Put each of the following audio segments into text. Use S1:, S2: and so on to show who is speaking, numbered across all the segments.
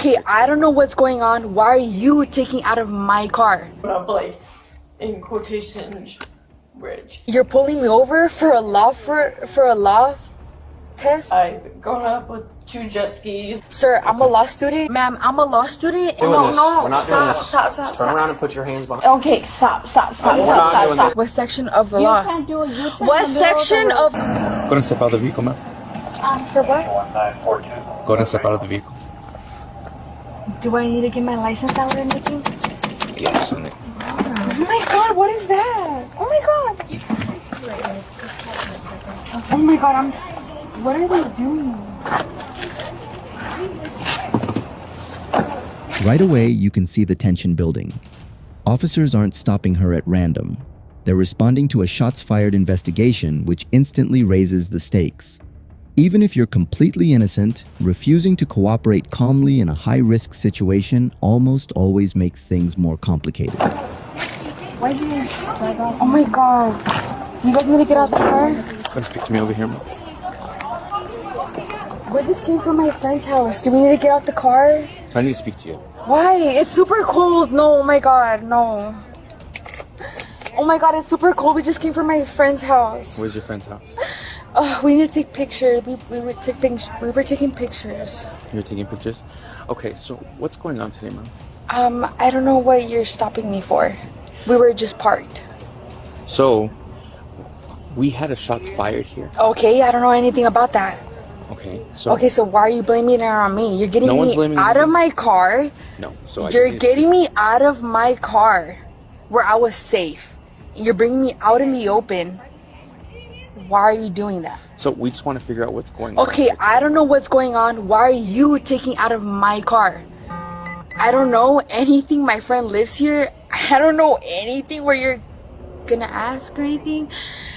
S1: Okay, I don't know what's going on. Why are you taking out of my car?
S2: Up like in quotation bridge.
S1: You're pulling me over for a law test?
S2: I've grown up with 2 jet skis.
S1: Sir, I'm a law student. Ma'am, I'm a law student.
S3: We're not doing this.
S2: Stop.
S3: Turn around and put your hands behind.
S2: Okay, stop.
S3: not doing this.
S1: What section of the law?
S4: Can't do a U-turn.
S1: What section of...
S5: Go ahead and step out of the vehicle, ma'am.
S1: For what?
S5: Go ahead and step out of the vehicle.
S1: Do I need to get my license out or anything?
S5: Yes.
S1: Oh my god, what is that? Oh my god. Oh my god, what are they doing?
S6: Right away, you can see the tension building. Officers aren't stopping her at random. They're responding to a shots-fired investigation, which instantly raises the stakes. Even if you're completely innocent, refusing to cooperate calmly in a high-risk situation almost always makes things more complicated.
S1: Why do you drive out? Oh my god. Do you guys need to get out the car?
S5: Go ahead and speak to me over here, ma'am.
S1: We just came from my friend's house. Do we need to get out the car?
S5: I need to speak to you.
S1: Why? It's super cold. No, oh my god, no. Oh my god, it's super cold. We just came from my friend's house.
S5: Where's your friend's house?
S1: Oh, we need to take pictures. We were taking pictures.
S5: You're taking pictures? Okay, so what's going on today, ma'am?
S1: I don't know what you're stopping me for. We were just parked.
S5: So, we had a shots fired here.
S1: Okay, I don't know anything about that.
S5: Okay, so...
S1: Okay, so why are you blaming it on me? You're getting
S5: No one's
S1: me
S5: blaming
S1: out
S5: you.
S1: of my car.
S5: No, so
S1: You're getting me out of my car where I was safe. You're bringing me out in the open. Why are you doing that?
S5: So, we just want to figure out what's going on.
S1: Okay, I don't know what's going on. Why are you taking out of my car? I don't know anything. My friend lives here. I don't know anything where you're gonna ask or anything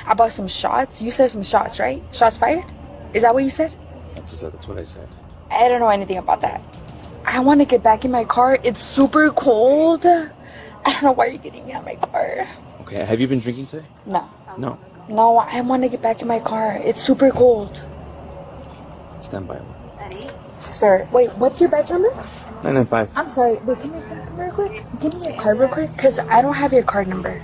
S1: about some shots. You said some shots, right? Shots fired? Is that what you said?
S5: That's what I said.
S1: I don't know anything about that. I want to get back in my car. It's super cold. I don't know why you're getting me out of my car.
S5: Okay, have you been drinking today?
S1: No.
S5: No.
S1: No, I want to get back in my car. It's super cold.
S5: Stand by.
S1: Sir, wait, what's your badge number?
S5: 995.
S1: I'm sorry, wait, can you give me real quick? Give me your card real quick, because I don't have your card number.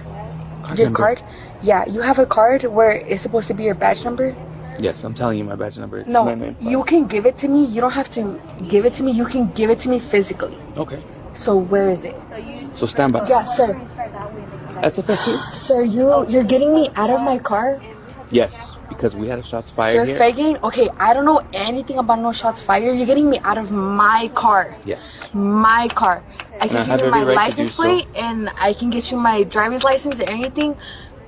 S1: Your card? Yeah, you have a card where it's supposed to be your badge number?
S5: Yes, I'm telling you my badge number. It's
S1: No,
S5: 995.
S1: you can give it to me. You don't have to give it to me. You can give it to me physically.
S5: Okay.
S1: So where is it?
S5: So stand by.
S1: Yeah, sir.
S5: SFS 2?
S1: Sir, you're getting me out of my car?
S5: Yes, because we had a shots fired
S1: Sir,
S5: here.
S1: faking? Okay, I don't know anything about no shots fired. You're getting me out of my car.
S5: Yes.
S1: My car. I can
S5: have
S1: give you my
S5: every right to do
S1: license
S5: so.
S1: plate and I can get you my driver's license or anything,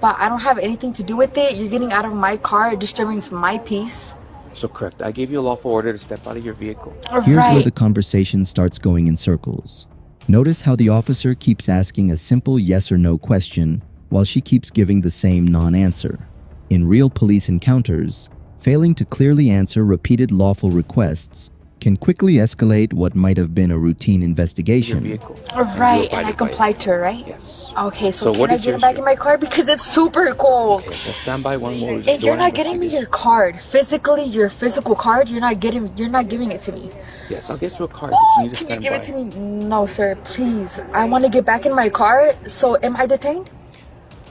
S1: but I don't have anything to do with it. You're getting out of my car, disturbing my peace.
S5: So correct. I gave you a lawful order to step out of your vehicle.
S6: Here's where
S1: Right.
S6: the conversation starts going in circles. Notice how the officer keeps asking a simple yes or no question while she keeps giving the same non-answer. In real police encounters, failing to clearly answer repeated lawful requests can quickly escalate what might have been a routine
S5: Your
S6: investigation.
S5: vehicle.
S1: Right, and I
S5: abided by it.
S1: complied to it, right?
S5: Yes.
S1: Okay,
S5: So
S1: so
S5: what
S1: can I
S5: is
S1: get
S5: your
S1: it back
S5: issue?
S1: in my car? Because it's super cold.
S5: Okay, let's stand by one more.
S1: If you're not getting me your card, physically, your physical card, you're not giving it to me.
S5: Yes, I'll get you a card. But you need to
S1: Can you
S5: stand
S1: give
S5: by.
S1: it to me? No, sir, please. I want to get back in my car. So, am I detained?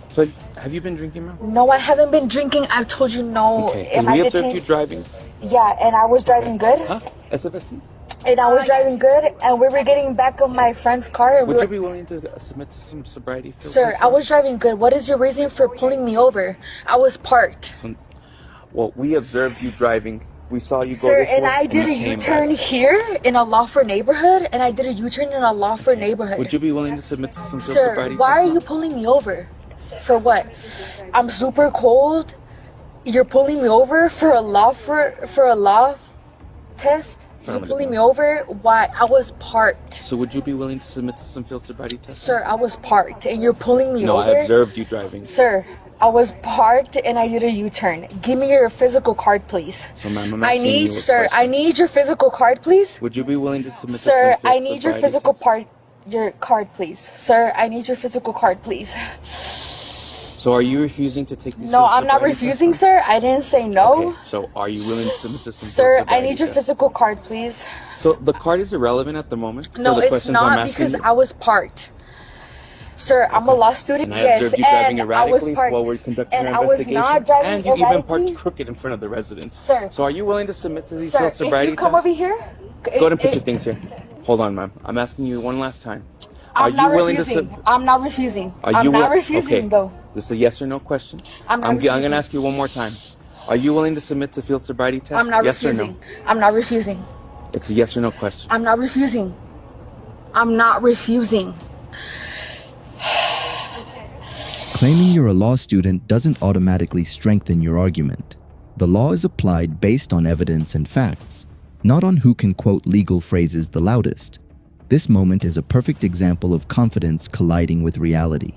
S5: So, have you been drinking, ma'am?
S1: No, I haven't been drinking. I've told you no.
S5: Okay, because
S1: Am I
S5: we observed you
S1: detained?
S5: driving.
S1: Yeah, and I was driving good.
S5: Huh? SFSC?
S1: And I was driving good, and we were getting back of my friend's car. And
S5: Would
S1: we
S5: you
S1: were,
S5: be willing to submit to some sobriety field
S1: sir,
S5: testing?
S1: I was driving good. What is your reason for pulling me over? I was parked.
S5: So, well, we observed you driving. We saw you go
S1: Sir,
S5: this way.
S1: and I did a
S5: you came
S1: U-turn
S5: back.
S1: here in a lawful neighborhood, and I did a U-turn in a lawful neighborhood.
S5: Would you be willing to submit to some field
S1: Sir,
S5: sobriety
S1: why are
S5: testing?
S1: you pulling me over? For what? I'm super cold. You're pulling me over for a law test? You're
S5: Affirmative,
S1: pulling me
S5: ma'am.
S1: over? Why? I was parked.
S5: So would you be willing to submit to some field sobriety testing?
S1: Sir, I was parked and you're pulling me
S5: No,
S1: over?
S5: I observed you driving.
S1: Sir, I was parked and I did a U-turn. Give me your physical card, please.
S5: So, ma'am, I'm asking you a
S1: Sir,
S5: question.
S1: I need your physical card, please.
S5: Would you be willing to submit
S1: Sir,
S5: to some field
S1: I need your
S5: sobriety
S1: physical
S5: testing?
S1: your card, please. Sir, I need your physical card, please.
S5: So are you refusing to take these?
S1: No,
S5: field
S1: I'm not
S5: sobriety
S1: refusing,
S5: tests?
S1: sir. I didn't say no.
S5: Okay, so are you willing to submit to some field
S1: Sir, I
S5: sobriety
S1: need your
S5: tests?
S1: physical card, please.
S5: So the card is irrelevant at the moment?
S1: No,
S5: for the
S1: it's
S5: questions I'm
S1: not
S5: asking
S1: because
S5: you?
S1: I was parked. Sir, I'm a law student.
S5: And I
S1: Yes,
S5: observed you driving
S1: and I was
S5: erratically
S1: parked.
S5: while we're conducting
S1: And
S5: our
S1: I was
S5: investigation.
S1: not driving
S5: and you even
S1: erratically.
S5: parked crooked in front of the residence.
S1: Sir.
S5: So are you willing to submit to these
S1: Sir,
S5: field
S1: if
S5: sobriety
S1: you come
S5: tests?
S1: over here,
S5: Go ahead and put your things here. Hold on, ma'am. I'm asking you one last time. Are
S1: I'm
S5: you
S1: not
S5: willing
S1: refusing.
S5: to
S1: I'm not refusing.
S5: Are
S1: I'm
S5: you
S1: not
S5: wi-
S1: refusing,
S5: okay.
S1: though.
S5: This is a yes or no question.
S1: I'm not
S5: I'm going
S1: refusing.
S5: to ask you one more time. Are you willing to submit to field sobriety tests?
S1: I'm not
S5: yes
S1: refusing.
S5: or no?
S1: I'm not refusing.
S5: It's a yes or no question.
S1: I'm not refusing. I'm not refusing.
S6: Claiming you're a law student doesn't automatically strengthen your argument. The law is applied based on evidence and facts, not on who can quote legal phrases the loudest. This moment is a perfect example of confidence colliding with reality.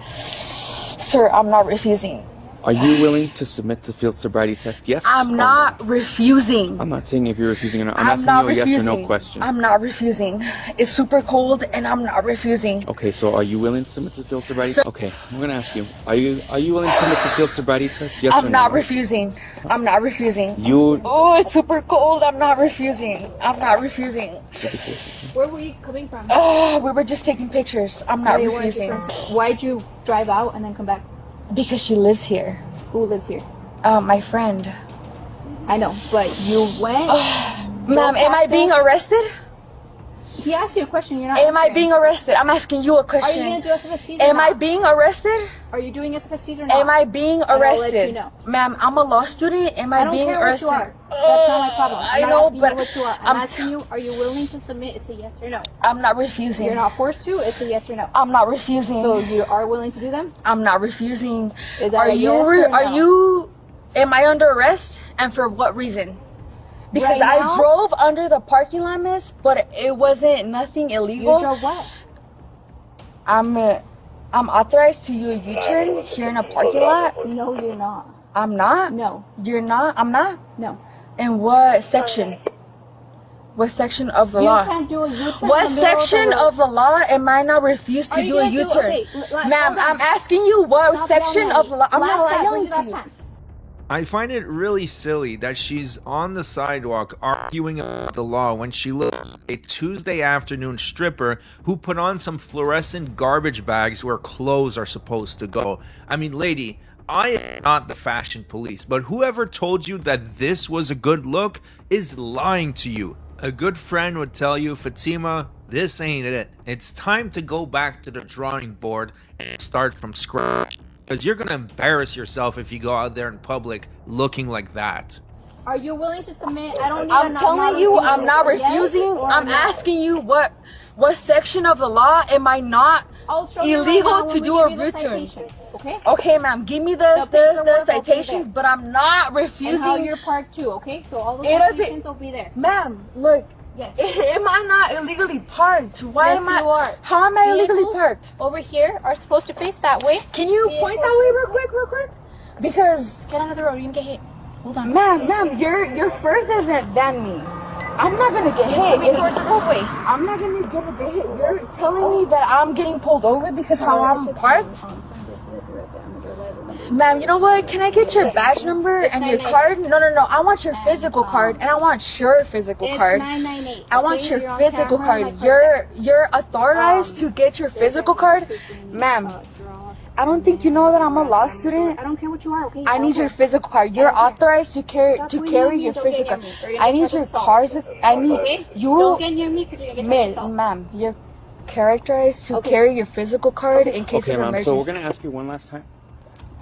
S1: Sir, I'm not refusing.
S5: Are you willing to submit to field sobriety test? Yes.
S1: I'm
S5: or
S1: not
S5: no?
S1: refusing.
S5: I'm not saying if you're refusing or not. I'm
S1: I'm
S5: asking
S1: not
S5: you a yes
S1: refusing.
S5: or no question.
S1: I'm not refusing. It's super cold and I'm not refusing.
S5: Okay, so are you willing to submit to field sobriety?
S1: Sir-
S5: Okay, I'm gonna ask you. Are you willing to submit to field sobriety test? Yes or no?
S1: I'm not refusing. I'm not refusing.
S5: You.
S1: Oh, it's super cold. I'm not refusing. I'm not refusing.
S4: Where were you coming from?
S1: Oh, we were just taking pictures. I'm not
S4: Why weren't
S1: refusing.
S4: you friends? Why'd you drive out and then come back?
S1: Because she lives here.
S4: Who lives here?
S1: My friend.
S4: I know, but you went.
S1: Ma'am, am I being arrested?
S4: He asked you a question. You're not.
S1: Am I
S4: answering.
S1: being arrested? I'm asking you a
S4: Are you
S1: question.
S4: gonna do SFSTs? Or
S1: Am I
S4: not?
S1: being arrested?
S4: Are you doing SFSTs or not?
S1: Am I being
S4: I'll let
S1: arrested?
S4: you know.
S1: Ma'am, I'm a law student. Am I,
S4: I don't
S1: being
S4: care
S1: arrested?
S4: what you are. That's not my problem.
S1: I
S4: I'm
S1: know,
S4: not asking
S1: but
S4: you what you are. I'm asking you, are you willing to submit? It's a yes or no.
S1: I'm not refusing.
S4: You're not forced to. It's a yes or no.
S1: I'm not refusing.
S4: So you are willing to do them?
S1: I'm not refusing.
S4: Is that
S1: Are
S4: a
S1: you?
S4: yes or no?
S1: Are you? Am I under arrest? And for what reason? Because
S4: Right
S1: I
S4: now?
S1: drove under the parking lot, miss, but it wasn't nothing illegal.
S4: You drove what?
S1: I'm authorized to do a U-turn here in a parking lot.
S4: No, you're not.
S1: I'm not.
S4: No,
S1: You're not. I'm not.
S4: no.
S1: In what section? What section of the
S4: You
S1: law?
S4: can't do a U-turn.
S1: What
S4: in the middle
S1: section
S4: the road.
S1: of the law am I not refused
S4: Are
S1: to
S4: you
S1: do a
S4: gonna do-
S1: U-turn?
S4: okay, let's
S1: Ma'am,
S4: slow down.
S1: I'm asking you what
S4: Stop
S1: section
S4: yelling at
S1: of
S4: me.
S1: the law. I'm
S4: Last
S1: not
S4: chance,
S1: yelling
S4: this is your
S1: to
S4: last
S1: you.
S4: chance.
S7: I find it really silly that she's on the sidewalk arguing about the law when she looks like a Tuesday afternoon stripper who put on some fluorescent garbage bags where clothes are supposed to go. I mean, lady, I am not the fashion police, but whoever told you that this was a good look is lying to you. A good friend would tell you, Fatima, this ain't it. It's time to go back to the drawing board and start from scratch. Because you're going to embarrass yourself if you go out there in public looking like that.
S4: Are you willing to submit? I don't need
S1: I'm telling you, I'm not
S4: Yes
S1: refusing.
S4: or
S1: I'm
S4: no?
S1: asking you what section of the law am I not
S4: I'll show you
S1: illegal
S4: right now
S1: to
S4: when we
S1: do a
S4: give you the
S1: U-turn?
S4: citations, okay?
S1: Okay, ma'am, give me the
S4: paperwork will be
S1: citations,
S4: there.
S1: but I'm not
S4: And how
S1: refusing.
S4: you're parked too, okay? So all the
S1: It doesn't-
S4: citations will be there.
S1: Ma'am, look,
S4: Yes.
S1: am I not illegally parked? Why
S4: Yes,
S1: am I?
S4: you are.
S1: How am I illegally
S4: Vehicles
S1: parked?
S4: over here are supposed to face that way.
S1: Can you point that way real quick? Because,
S4: Get out of the road. You're gonna get hit. Hold on.
S1: ma'am, you're further than me. I'm not gonna get hit.
S4: Moving
S1: If-
S4: towards the roadway.
S1: I'm not gonna get hit. You're telling me that I'm getting pulled over because how I'm parked? Ma'am, you know what? Can I get your badge number and your card? No. I want your physical card and I want your physical
S4: It's
S1: card.
S4: 998.
S1: I want
S4: okay?
S1: your
S4: You're on
S1: physical
S4: camera,
S1: card.
S4: my person.
S1: You're authorized to get your physical card, ma'am. I don't think you know that I'm a law student.
S4: I don't care what you are, okay?
S1: I need
S4: don't
S1: your
S4: care.
S1: physical card. You're authorized to carry
S4: Stop pointing at
S1: carry
S4: me
S1: your
S4: and don't get
S1: physical.
S4: near me, or you're gonna
S1: I need
S4: catch
S1: your
S4: assault.
S1: cars. I need
S4: Okay?
S1: you.
S4: Don't get near me because you're gonna get
S1: Miss,
S4: assault.
S1: ma'am, you're characterized to
S4: Okay.
S1: carry your physical card in case
S5: Okay,
S1: of
S5: ma'am.
S1: emergency.
S5: So we're gonna ask you one last time.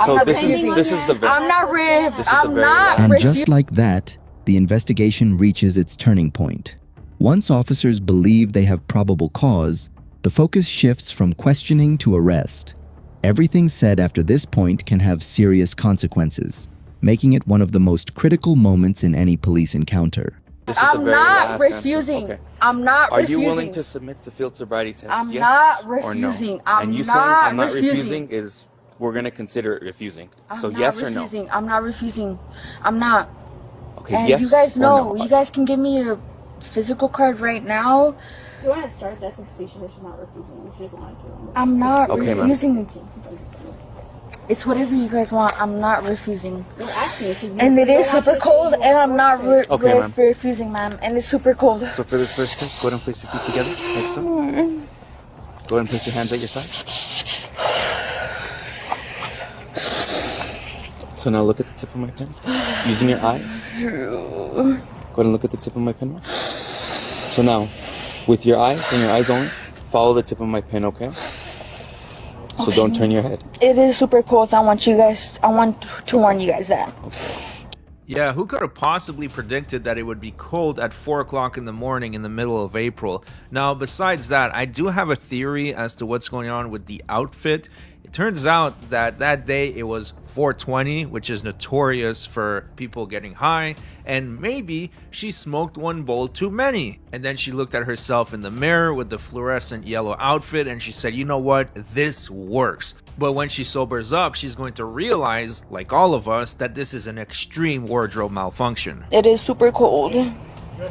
S1: I'm
S5: So
S1: not
S5: this
S1: refusing.
S5: is the very.
S1: I'm not
S5: This is the
S1: I'm
S5: very
S1: not
S5: last-
S6: And
S1: refusing.
S6: just like that, the investigation reaches its turning point. Once officers believe they have probable cause, the focus shifts from questioning to arrest. Everything said after this point can have serious consequences, making it one of the most critical moments in any police encounter.
S5: This is the
S1: I'm
S5: very
S1: not
S5: last
S1: refusing.
S5: answer. Okay.
S1: I'm not
S5: Are
S1: refusing.
S5: you willing to submit to field sobriety test?
S1: I'm
S5: yes
S1: not
S5: or no?
S1: refusing. I'm
S5: and you
S1: not
S5: saying I'm not
S1: refusing.
S5: refusing is we're gonna consider it refusing. So
S1: I'm not
S5: yes
S1: refusing. I'm not refusing. I'm not.
S5: or no? Okay.
S1: And
S5: yes
S1: you guys
S5: or
S1: know,
S5: no?
S1: you guys can give me your physical card right now.
S4: You want to start the station if she's not refusing. If she doesn't want to.
S1: I'm not
S5: Okay, ma'am.
S1: refusing. It's whatever you guys want. I'm not refusing.
S4: We're asking you. 'Cause
S1: And it is
S4: we're not
S1: super cold, and I'm not
S5: Okay, ma'am.
S1: refusing, ma'am. And it's super cold.
S5: So for this first test, go ahead and place your feet together, like so. Go ahead and place your hands at your side. So now look at the tip of my pen. Using your eyes. Go ahead and look at the tip of my pen. So now, with your eyes and your eyes only, follow the tip of my pen, okay? So don't turn your head.
S1: It is super cold, so I want to warn you guys that.
S7: Yeah, who could have possibly predicted that it would be cold at 4 o'clock in the morning in the middle of April? Now, besides that, I do have a theory as to what's going on with the outfit. It turns out that that day it was 420, which is notorious for people getting high, and maybe she smoked one bowl too many. And then she looked at herself in the mirror with the fluorescent yellow outfit and she said, you know what, this works. But when she sobers up, she's going to realize, like all of us, that this is an extreme wardrobe malfunction.
S1: It is super cold.
S4: Yeah, I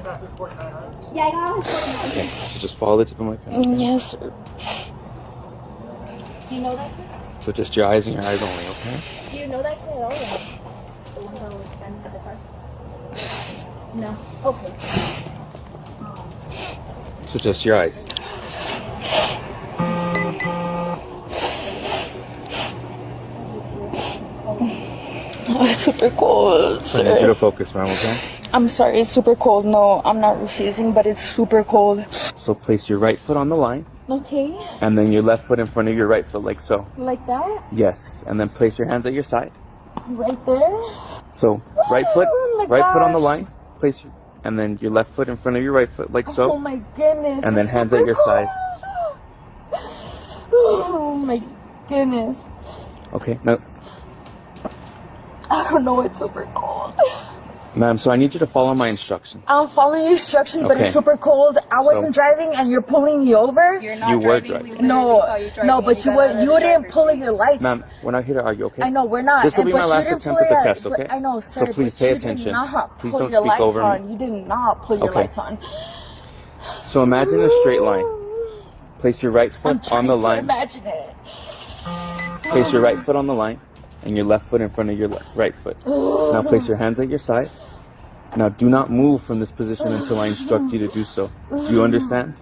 S4: got it.
S5: Okay, so just follow the tip of my pen.
S1: Yes, sir.
S4: Do you know that kid?
S5: So just your eyes and your eyes only, okay?
S4: Do you know that kid at all? The one that was standing at the car? No. Okay.
S5: So just your eyes.
S1: It's super cold,
S5: So I need you
S1: sir.
S5: to focus, ma'am, okay?
S1: I'm sorry, it's super cold. No, I'm not refusing, but it's super cold.
S5: So place your right foot on the line,
S1: Okay,
S5: and then your left foot in front of your right foot, like so.
S1: like that?
S5: Yes, and then place your hands at your side.
S1: Right there?
S5: So right foot,
S1: Oh my
S5: right foot on the
S1: gosh.
S5: line. Place your, and then your left foot in front of your right foot, like
S1: Oh
S5: so.
S1: my goodness.
S5: And then
S1: it's
S5: hands
S1: super
S5: at your side.
S1: cold. Oh my goodness.
S5: Okay, now,
S1: I don't know, it's super cold.
S5: ma'am. So I need you to follow my instructions.
S1: I'm following your instructions, but
S5: Okay.
S1: it's super cold. I wasn't driving, and you're pulling me over.
S4: You're not
S5: You were
S4: driving. We
S5: driving.
S4: literally
S1: No,
S4: saw you driving
S1: no,
S4: and
S1: but you
S4: got
S1: were
S4: out of the
S1: you didn't
S4: driver's
S1: pull
S4: seat.
S1: in your lights.
S5: Ma'am, we're not here to argue, okay?
S1: I know we're not.
S5: This will be
S1: but
S5: my
S1: you
S5: last
S1: didn't
S5: attempt
S1: pull
S5: at the
S1: your-
S5: test,
S1: but
S5: okay?
S1: I know,
S5: So
S1: sir.
S5: please
S1: but
S5: pay
S1: you
S5: attention.
S1: Did not
S5: Please
S1: pull
S5: don't
S1: your
S5: speak
S1: lights
S5: over me.
S1: on. You did not pull your
S5: Okay.
S1: lights on.
S5: So imagine a straight line. Place your right
S1: I'm
S5: foot
S1: trying
S5: on the
S1: to
S5: line.
S1: imagine it.
S5: Place your right foot on the line, and your left foot in front of your right foot. Now place your hands at your side. Now do not move from this position until I instruct you to do so. Do you understand?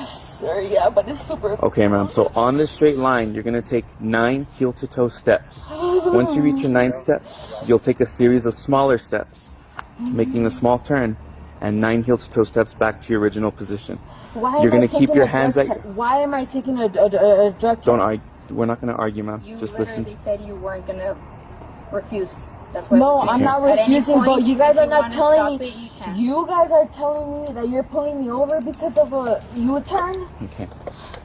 S1: Sir, yeah, but it's super cold.
S5: Okay, ma'am. So on this straight line, you're gonna take 9 heel-to-toe steps. Once you reach your 9th step, you'll take a series of smaller steps, making a small turn, and 9 heel-to-toe steps back to your original position.
S1: Why
S5: You're
S1: am I
S5: gonna keep
S1: taking
S5: your
S1: a
S5: hands
S1: drug
S5: at.
S1: test? Why am I taking a drug test?
S5: Don't argue. We're not gonna argue, ma'am.
S4: You
S5: Just
S4: literally
S5: listen.
S4: said you weren't gonna refuse. That's why.
S1: No,
S4: we're
S1: I'm
S4: doing
S1: not
S4: this. At any
S1: refusing,
S4: point,
S1: but you guys
S4: if
S1: are not
S4: wanna
S1: telling
S4: stop
S1: me.
S4: it, you can.
S1: You guys are telling me that you're pulling me over because of a U-turn.
S5: Okay.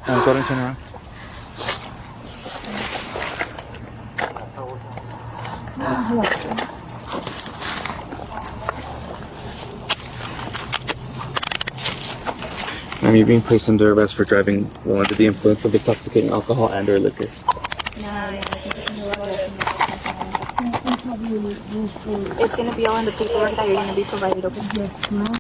S5: Now go ahead and turn around. Ma'am, you're being placed under arrest for driving while under the influence of intoxicating alcohol and/or liquor.
S4: It's gonna be all in the paperwork that you're gonna be provided. Okay.
S1: Yes, ma'am.